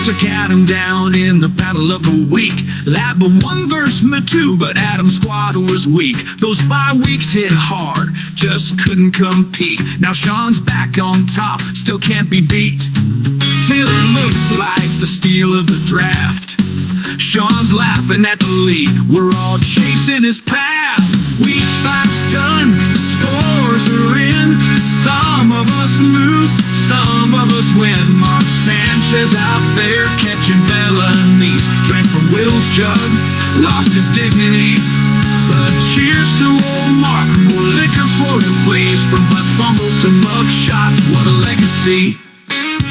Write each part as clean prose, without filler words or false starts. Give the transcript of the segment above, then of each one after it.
took Adam down in the battle of the week. Lab won versus two, but Adam's squad was weak. Those bye weeks hit hard, just couldn't compete. Now Sean's back on top, still can't be beat. Taylor looks like the steal of the draft. Sean's laughing at the lead, we're all chasing his path. Week 5's done, the scores are in. Some of us lose, some of us win. Mark Sanchez out there catching felonies. Drank from Will's jug, lost his dignity. But cheers to old Mark, more liquor for him please. From butt fumbles to mug shots, what a legacy.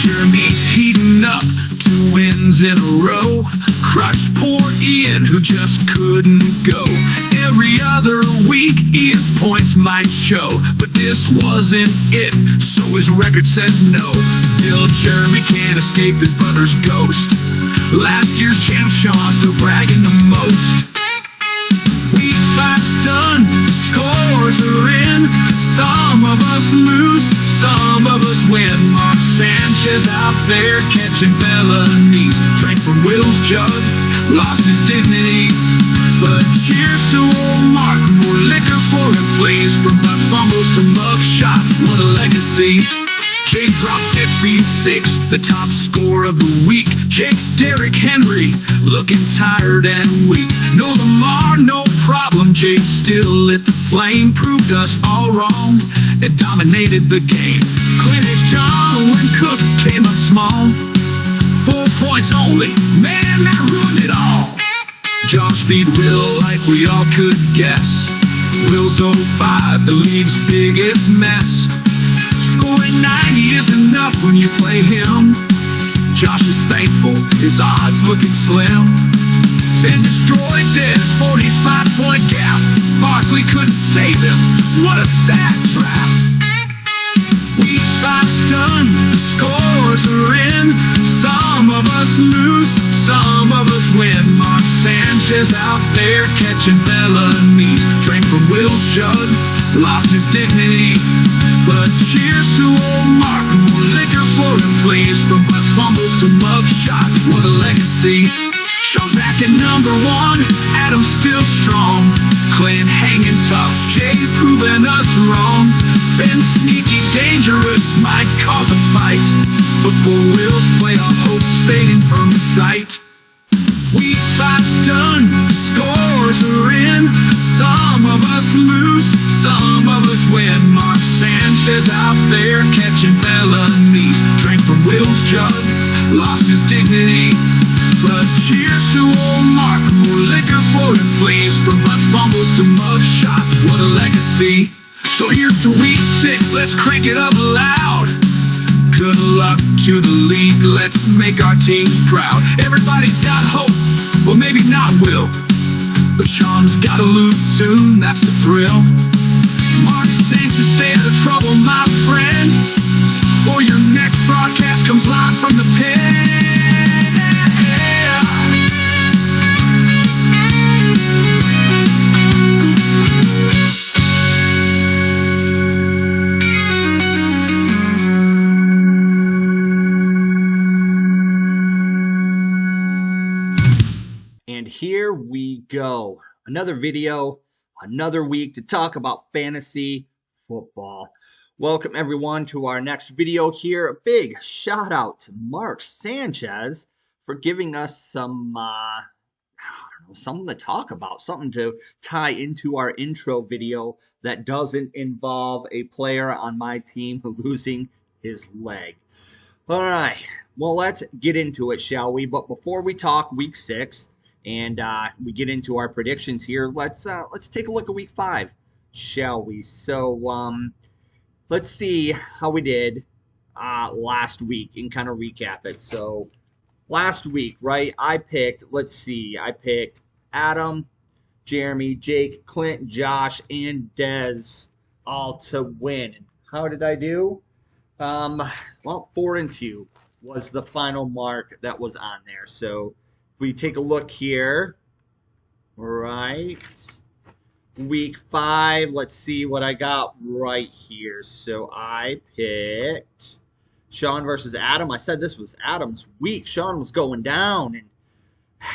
Jeremy's heating up, 2 wins in a row. Crushed poor Ian, who just couldn't go. Every other week, Ian's points might show, but this wasn't it, so his record says no. Still, Jeremy can't escape his brother's ghost. Last year's champ Sean still bragging the most. Week 5's done, the scores are in. Some of us lose, some of us win. Mark Sanchez out there catching felonies. Drank from Will's jug, lost his dignity. But cheers to old Mark, more liquor for him please. From butt fumbles to mug shots, what a legacy. Jake dropped 56, the top score of the week. Jake's Derrick Henry, looking tired and weak. No Lamar, no problem, Jake still lit the flame. Proved us all wrong, and dominated the game. Clint's John when Cook came up small. 4 points only, man, that ruined it all. Josh beat Will like we all could guess. Will's 05, the league's biggest mess. Scoring 90 is enough when you play him. Josh is thankful, his odds looking slim. Then destroyed this 45-point gap. Barkley couldn't save him, what a sad trap. Week 5's done, the scores are in. Some of us lose, some of us win. Mark Sanchez out there catching felonies. Drank from Will's jug, lost his dignity. But cheers to old Mark, more liquor for him please. From butt fumbles to mug shots, what a legacy. Sean's back at number 1, Adam's still strong. Clint hanging tough, Jay proving us wrong. Ben sneaky dangerous, might cause a fight. But for Will's playoff hopes fading from sight. Week 5's done, the scores are in. Some of us lose, some of us win. Mark Sanchez out there catching felonies. Drank from Will's jug, lost his dignity. But cheers to old Mark, more liquor for him please. From butt fumbles to mug shots, what a legacy. So here's to week 6, let's crank it up loud. Good luck to the league, let's make our teams proud. Everybody's got hope, well maybe not Will. But Sean's gotta lose soon, that's the thrill. Mark Sanchez, stay out of trouble, my friend. Or your next broadcast comes live from the pen. And here we go. Another video, another week to talk about fantasy football. Welcome everyone to our next video here. A big shout out to Mark Sanchez for giving us some, something to talk about, something to tie into our intro video that doesn't involve a player on my team losing his leg. All right, well, let's get into it, shall we? But before we talk week 6, and we get into our predictions here, let's take a look at week 5, shall we? So let's see how we did last week and kind of recap it. So last week, right, I picked Adam, Jeremy, Jake, Clint, Josh, and Dez all to win. How did I do? Well, 4-2 was the final mark that was on there. So if we take a look here, right, week 5, let's see what I got right here. So I picked Sean versus Adam. I said this was Adam's week. Sean was going down, and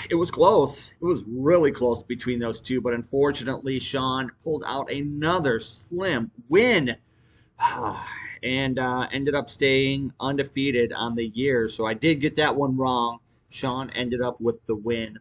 it was close. It was really close between those two, but unfortunately, Sean pulled out another slim win and ended up staying undefeated on the year. So I did get that one wrong. Sean ended up with the win.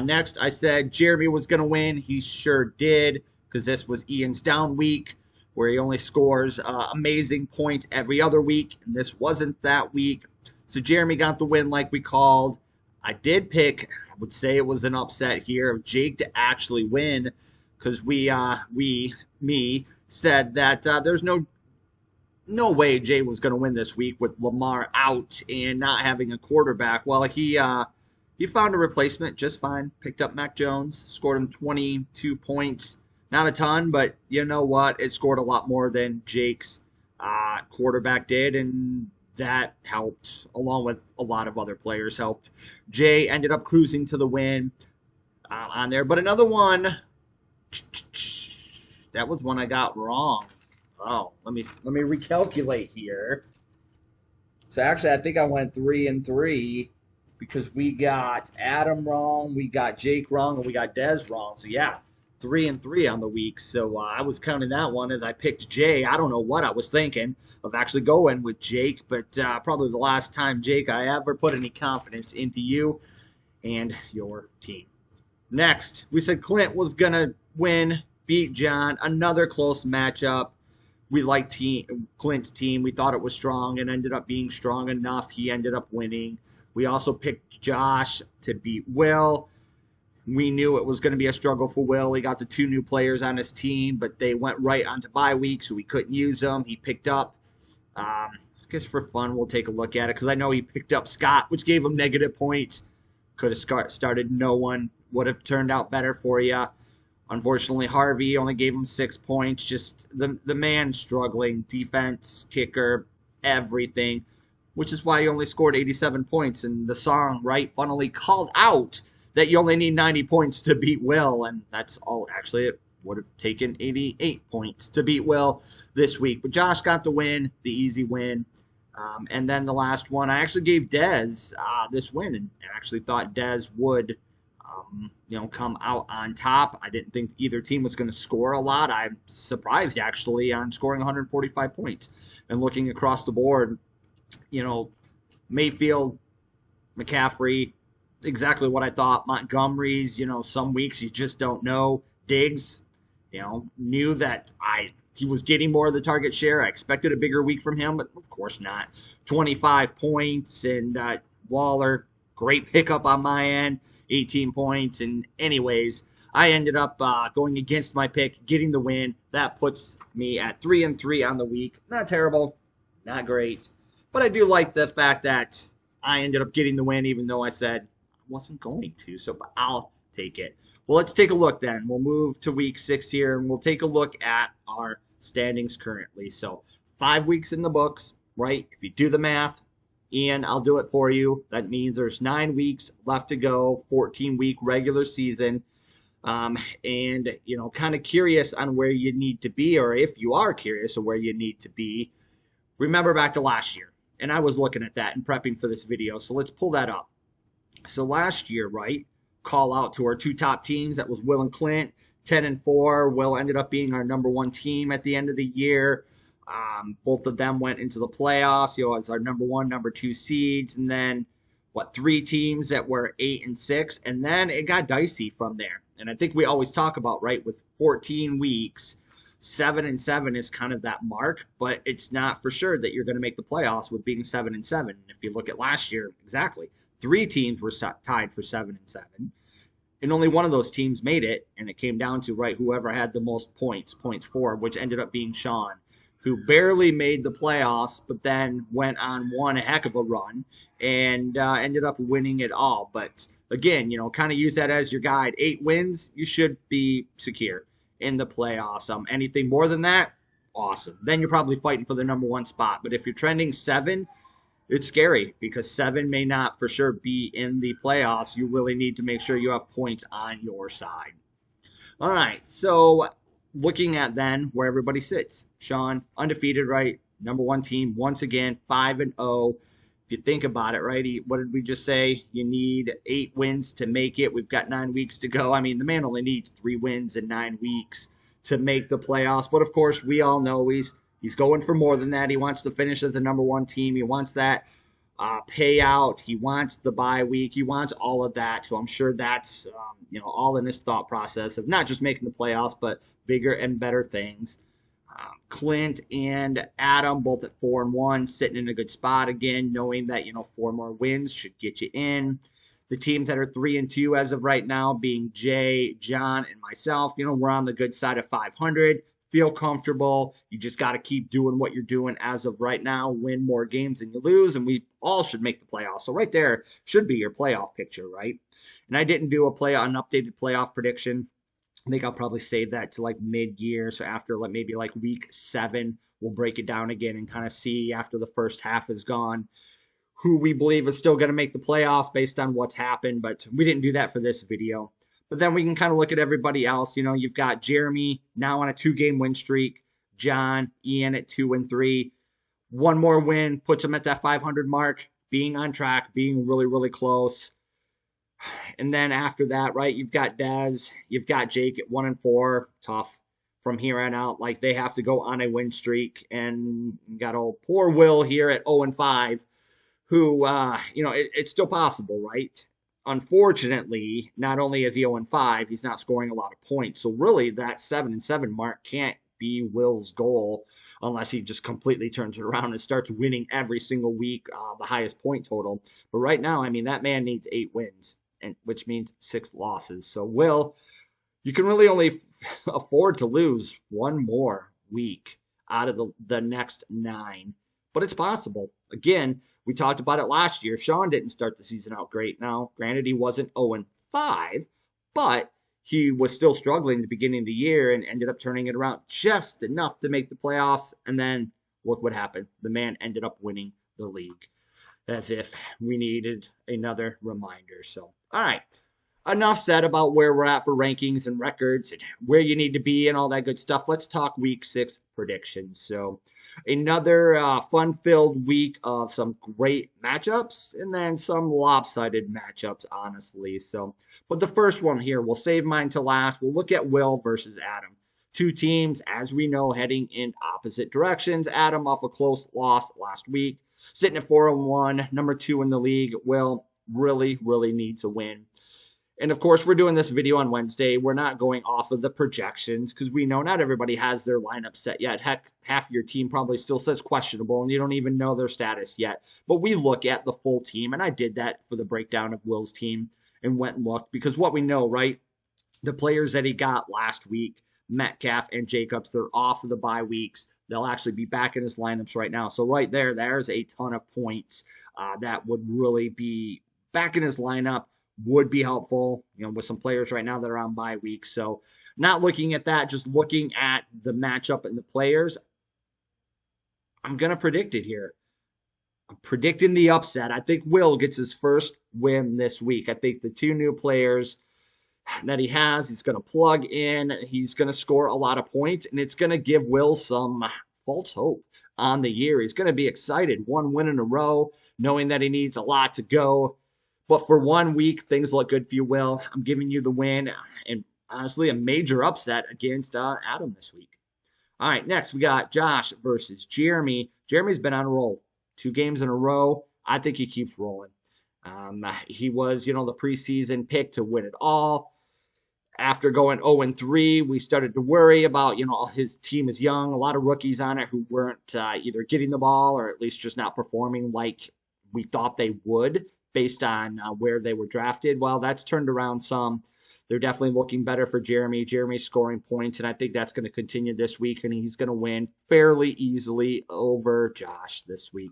Next, I said Jeremy was going to win. He sure did, because this was Ian's down week, where he only scores amazing points every other week, and this wasn't that week. So Jeremy got the win like we called. I did pick, I would say it was an upset here, of Jake to actually win, because me said that there's no way Jay was going to win this week with Lamar out and not having a quarterback. Well, he found a replacement just fine. Picked up Mac Jones, scored him 22 points. Not a ton, but you know what? It scored a lot more than Jake's quarterback did, and that helped, along with a lot of other players helped. Jay ended up cruising to the win on there. But another one, that was one I got wrong. Oh, let me recalculate here. So actually, I think I went 3-3 because we got Adam wrong, we got Jake wrong, and we got Dez wrong. So yeah, 3-3 on the week. So I was counting that one as I picked Jay. I don't know what I was thinking of actually going with Jake, but probably the last time, Jake, I ever put any confidence into you and your team. Next, we said Clint was gonna win, beat John. Another close matchup. We liked Clint's team. We thought it was strong and ended up being strong enough. He ended up winning. We also picked Josh to beat Will. We knew it was going to be a struggle for Will. He got the 2 new players on his team, but they went right onto bye week, so we couldn't use them. He picked up, I guess for fun, we'll take a look at it, because I know he picked up Scott, which gave him negative points. Could have started no one. Would have turned out better for you. Unfortunately, Harvey only gave him 6 points. Just the man struggling. Defense, kicker, everything. Which is why he only scored 87 points. And the song, right, funnily called out that you only need 90 points to beat Will. And that's all. Actually, it would have taken 88 points to beat Will this week. But Josh got the win, the easy win. And then the last one, I actually gave Dez this win. And actually thought Dez would come out on top. I didn't think either team was going to score a lot. I'm surprised, actually, on scoring 145 points. And looking across the board, Mayfield, McCaffrey, exactly what I thought. Montgomery's, some weeks you just don't know. Diggs, knew that he was getting more of the target share. I expected a bigger week from him, but of course not. 25 points, and Waller, great pickup on my end, 18 points. And anyways, I ended up going against my pick, getting the win. That puts me at 3-3 on the week. Not terrible, not great. But I do like the fact that I ended up getting the win, even though I said I wasn't going to. So I'll take it. Well, let's take a look then. We'll move to week 6 here, and we'll take a look at our standings currently. So 5 weeks in the books, right? If you do the math, Ian, I'll do it for you. That means there's 9 weeks left to go, 14-week regular season. And, kind of curious on where you need to be, or if you are curious on where you need to be, remember back to last year. And I was looking at that and prepping for this video, so let's pull that up. So last year, right, call out to our 2 top teams. That was Will and Clint, 10-4. Will ended up being our number 1 team at the end of the year. Both of them went into the playoffs, as our number 1, number 2 seeds, and then 3 teams that were 8-6, and then it got dicey from there. And I think we always talk about, right, with 14 weeks, 7-7 is kind of that mark, but it's not for sure that you're going to make the playoffs with being 7-7. And if you look at last year, exactly, 3 teams were tied for 7-7, and only one of those teams made it, and it came down to, right, whoever had the most points for, which ended up being Sean, who barely made the playoffs, but then went on one heck of a run and ended up winning it all. But again, kind of use that as your guide. 8 wins, you should be secure in the playoffs. Anything more than that, awesome. Then you're probably fighting for the number 1 spot. But if you're trending 7, it's scary because 7 may not for sure be in the playoffs. You really need to make sure you have points on your side. All right, so looking at then where everybody sits. Sean, undefeated, right? number one team once again, 5-0. If you think about it, right? What did we just say? You need 8 wins to make it. We've got 9 weeks to go. I mean, the man only needs 3 wins in 9 weeks to make the playoffs. But of course, we all know he's going for more than that. He wants to finish as the number one team. He wants that payout. He wants the bye week. He wants all of that. So I'm sure that's all in his thought process of not just making the playoffs, but bigger and better things. Clint and Adam both at 4-1, sitting in a good spot again, knowing that 4 more wins should get you in. The teams that are 3-2 as of right now, being Jay, John, and myself, we're on the good side of 500. Feel comfortable. You just got to keep doing what you're doing as of right now. Win more games than you lose, and we all should make the playoffs. So right there should be your playoff picture, right? And I didn't do an updated playoff prediction. I think I'll probably save that to like mid-year. So after maybe week 7, we'll break it down again and kind of see after the first half is gone who we believe is still going to make the playoffs based on what's happened. But we didn't do that for this video. But then we can kind of look at everybody else. You've got Jeremy now on a 2-game win streak. John, Ian at 2-3. One more win puts him at that 500 mark, being on track, being really, really close. And then after that, right, you've got Dez, you've got Jake at 1-4. Tough from here on out. They have to go on a win streak. And you got old poor Will here at 0-5, who, it's still possible, right? Unfortunately, not only is he 0-5, he's not scoring a lot of points. So really, that 7-7 mark can't be Will's goal unless he just completely turns it around and starts winning every single week, the highest point total. But right now, that man needs 8 wins, which means 6 losses. So Will, you can really only afford to lose 1 more week out of the next 9. But it's possible. Again, we talked about it last year. Sean didn't start the season out great. Now, granted, he wasn't 0-5, but he was still struggling at the beginning of the year and ended up turning it around just enough to make the playoffs. And then look what happened. The man ended up winning the league, as if we needed another reminder. So, all right. Enough said about where we're at for rankings and records and where you need to be and all that good stuff. Let's talk week 6 predictions. So another fun-filled week of some great matchups and then some lopsided matchups, honestly. But the first one here, we'll save mine to last. We'll look at Will versus Adam. 2 teams, as we know, heading in opposite directions. Adam off a close loss last week, sitting at 4-1, number 2 in the league. Will really, really needs a win. And of course, we're doing this video on Wednesday. We're not going off of the projections because we know not everybody has their lineup set yet. Heck, half of your team probably still says questionable and you don't even know their status yet. But we look at the full team, and I did that for the breakdown of Will's team and went and looked because what we know, right? The players that he got last week, Metcalf and Jacobs, they're off of the bye weeks. They'll actually be back in his lineups right now. So right there's a ton of points that would really be back in his lineup. Would be helpful, with some players right now that are on bye weeks. So not looking at that, just looking at the matchup and the players. I'm going to predict it here. I'm predicting the upset. I think Will gets his first win this week. I think the 2 new players that he has, he's going to plug in. He's going to score a lot of points, and it's going to give Will some false hope on the year. He's going to be excited. 1 win in a row, knowing that he needs a lot to go. But for 1 week, things look good for you, Will. I'm giving you the win, and honestly, a major upset against Adam this week. All right, next we got Josh versus Jeremy. Jeremy's been on a roll. 2 games in a row. I think he keeps rolling. He was, the preseason pick to win it all. After going 0-3, we started to worry about, his team is young, a lot of rookies on it who weren't either getting the ball or at least just not performing like we thought they would, based on where they were drafted. Well, that's turned around some. They're definitely looking better for Jeremy. Jeremy's scoring points, and I think that's going to continue this week, and he's going to win fairly easily over Josh this week.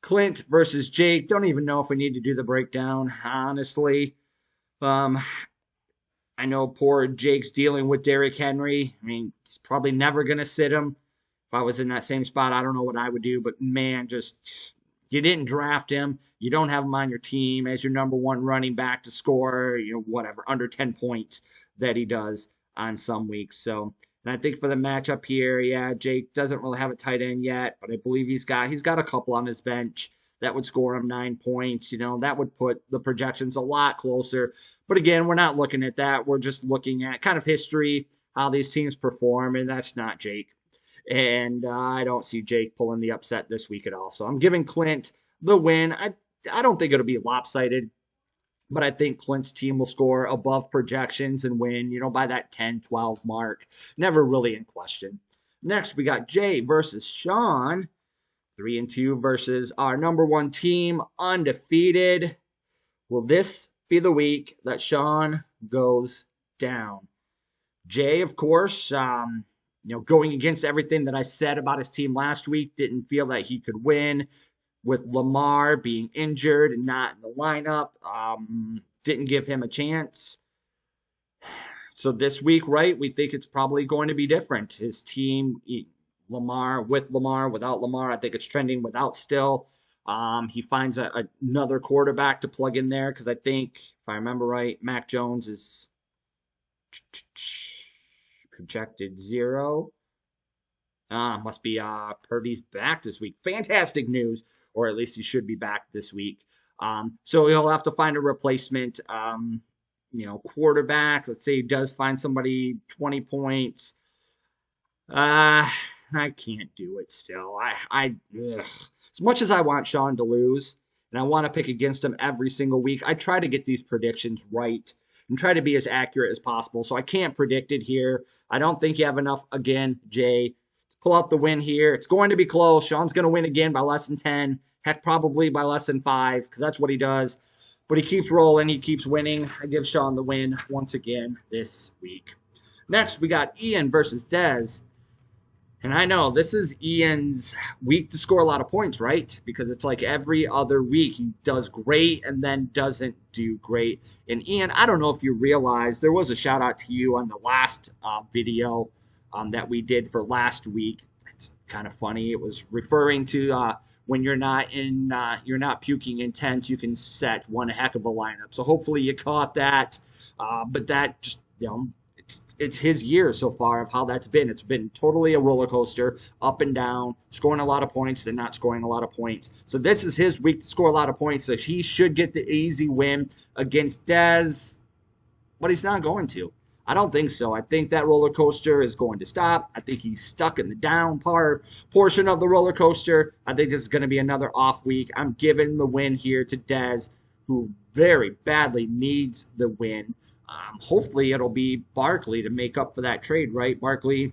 Clint versus Jake. Don't even know if we need to do the breakdown, honestly. I know poor Jake's dealing with Derrick Henry. He's probably never going to sit him. If I was in that same spot, I don't know what I would do, but man, you didn't draft him. You don't have him on your team as your number 1 running back to score, whatever, under 10 points that he does on some weeks. So And I think for the matchup here, yeah, Jake doesn't really have a tight end yet, but I believe he's got a couple on his bench that would score him 9 points. That would put the projections a lot closer. But again, we're not looking at that. We're just looking at kind of history, how these teams perform, and that's not Jake. And I don't see Jake pulling the upset this week at all. So I'm giving Clint the win. I don't think it'll be lopsided, but I think Clint's team will score above projections and win, by that 10-12 mark. Never really in question. Next, we got Jay versus Sean. 3-2 versus our number one team, undefeated. Will this be the week that Sean goes down? Jay, of course, going against everything that I said about his team last week, didn't feel that he could win with Lamar being injured and not in the lineup. Didn't give him a chance. So this week, right, we think it's probably going to be different. His team, Lamar, without Lamar, I think it's trending without still. He finds another quarterback to plug in there because I think, if I remember right, Mac Jones is projected 0. Must be Purdy's back this week. Fantastic news, or at least he should be back this week. So he'll have to find a replacement, quarterback. Let's say he does find somebody 20 points. I can't do it still. As much as I want Sean to lose, and I want to pick against him every single week, I try to get these predictions right and try to be as accurate as possible. So I can't predict it here. I don't think you have enough, again, Jay. Pull out the win here. It's going to be close. Sean's going to win again by less than 10. Heck, probably by less than 5, because that's what he does. But he keeps rolling. He keeps winning. I give Sean the win once again this week. Next, we got Ian versus Dez. And I know this is Ian's week to score a lot of points, right? Because it's like every other week he does great and then doesn't do great. And Ian, I don't know if you realize, there was a shout out to you on the last video that we did for last week. It's kind of funny. It was referring to when you're not puking intense, you can set one heck of a lineup. So hopefully you caught that. But that just, it's his year so far of how that's been. It's been totally a roller coaster, up and down, scoring a lot of points, then not scoring a lot of points. So this is his week to score a lot of points. So he should get the easy win against Dez, but he's not going to. I don't think so. I think that roller coaster is going to stop. I think he's stuck in the down portion of the roller coaster. I think this is going to be another off week. I'm giving the win here to Dez, who very badly needs the win. Hopefully it'll be Barkley to make up for that trade, right? Barkley,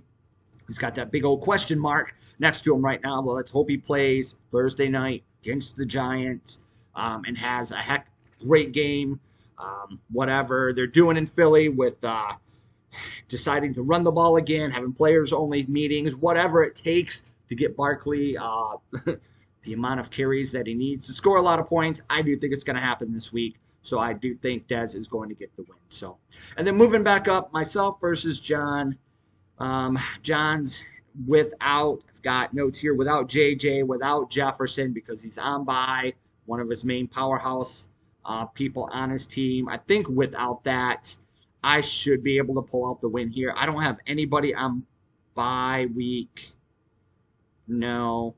he's got that big old question mark next to him right now. Well, let's hope he plays Thursday night against the Giants and has a great game. Whatever they're doing in Philly with deciding to run the ball again, having players-only meetings, whatever it takes to get Barkley the amount of carries that he needs to score a lot of points. I do think it's going to happen this week. So I do think Dez is going to get the win. So, and then moving back up, myself versus John. John's without, I've got notes here, without JJ, without Jefferson because he's on bye, one of his main powerhouse people on his team. I think without that, I should be able to pull out the win here. I don't have anybody on bye week. No.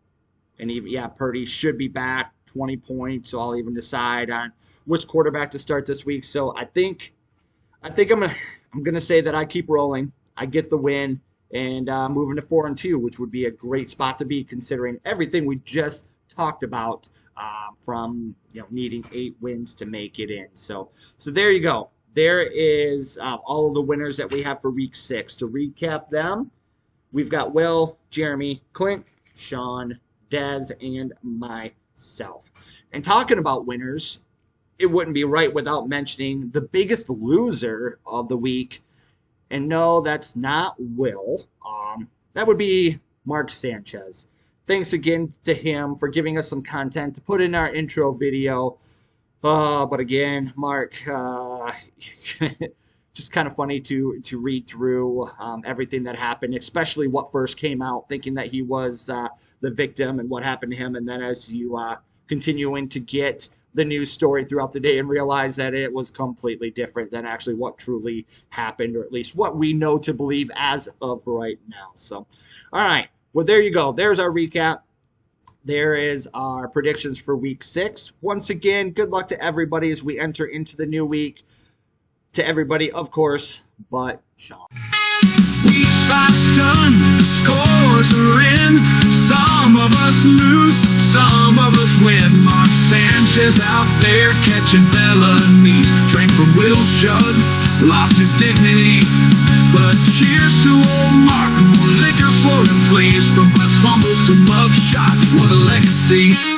And even, Purdy should be back. 20 points, so I'll even decide on which quarterback to start this week. So I think I'm gonna say that I keep rolling. I get the win and moving to 4-2, which would be a great spot to be considering everything we just talked about from needing 8 wins to make it in. So there you go. There is all of the winners that we have for week 6. To recap them, we've got Will, Jeremy, Clint, Sean, Dez, and myself. And talking about winners, it wouldn't be right without mentioning the biggest loser of the week. And no, that's not Will. That would be Mark Sanchez. Thanks again to him for giving us some content to put in our intro video. But again, Mark, just kind of funny to read through everything that happened, especially what first came out, thinking that he was the victim and what happened to him. And then as you continuing to get the news story throughout the day and realized that it was completely different than actually what truly happened, or at least what we know to believe as of right now. So, all right. Well, there you go. There's our recap. There is our predictions for week 6. Once again, good luck to everybody as we enter into the new week. To everybody, of course, but Sean. Week 5's done, the scores are in. Some of us lose, some of us win. Mark Sanchez out there catching felonies. Drank from Will's jug, lost his dignity. But cheers to old Mark, more liquor for him please. From my fumbles to mug shots, what a legacy.